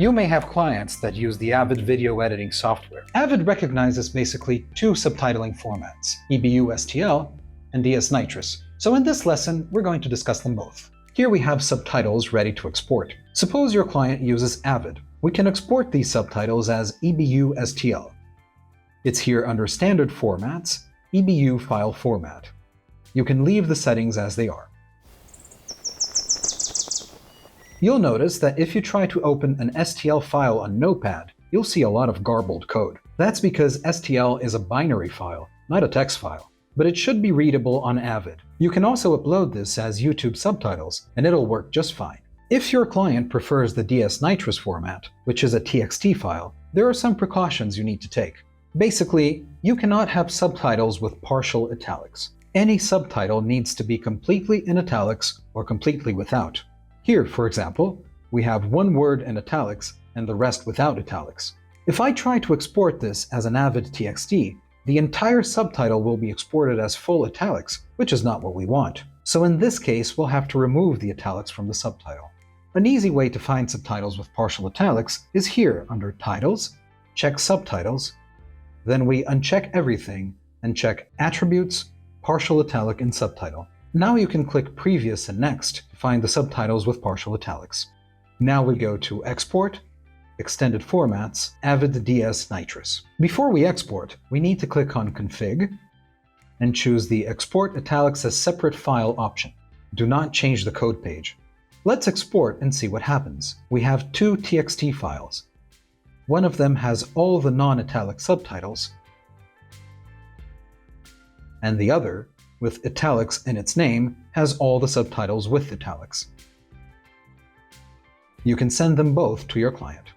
You may have clients that use the Avid video editing software. Avid recognizes basically two subtitling formats, EBU-STL and DS-Nitrous. So in this lesson, we're going to discuss them both. Here we have subtitles ready to export. Suppose your client uses Avid. We can export these subtitles as EBU-STL. It's here under Standard Formats, EBU file format. You can leave the settings as they are. You'll notice that if you try to open an STL file on Notepad, you'll see a lot of garbled code. That's because STL is a binary file, not a text file, but it should be readable on Avid. You can also upload this as YouTube subtitles, and it'll work just fine. If your client prefers the DS-Nitrous format, which is a TXT file, there are some precautions you need to take. Basically, you cannot have subtitles with partial italics. Any subtitle needs to be completely in italics or completely without. Here, for example, we have one word in italics and the rest without italics. If I try to export this as an Avid TXT, the entire subtitle will be exported as full italics, which is not what we want. So in this case, we'll have to remove the italics from the subtitle. An easy way to find subtitles with partial italics is here under Titles, check Subtitles, then we uncheck everything and check Attributes, Partial Italic in Subtitle. Now you can click Previous and Next to find the subtitles with partial italics. Now we go to Export, Extended Formats, Avid DS-Nitrous. Before we export, we need to click on Config and choose the Export Italics as Separate File option. Do not change the code page. Let's export and see what happens. We have two TXT files. One of them has all the non-italic subtitles, and the other, with italics in its name, has all the subtitles with italics. You can send them both to your client.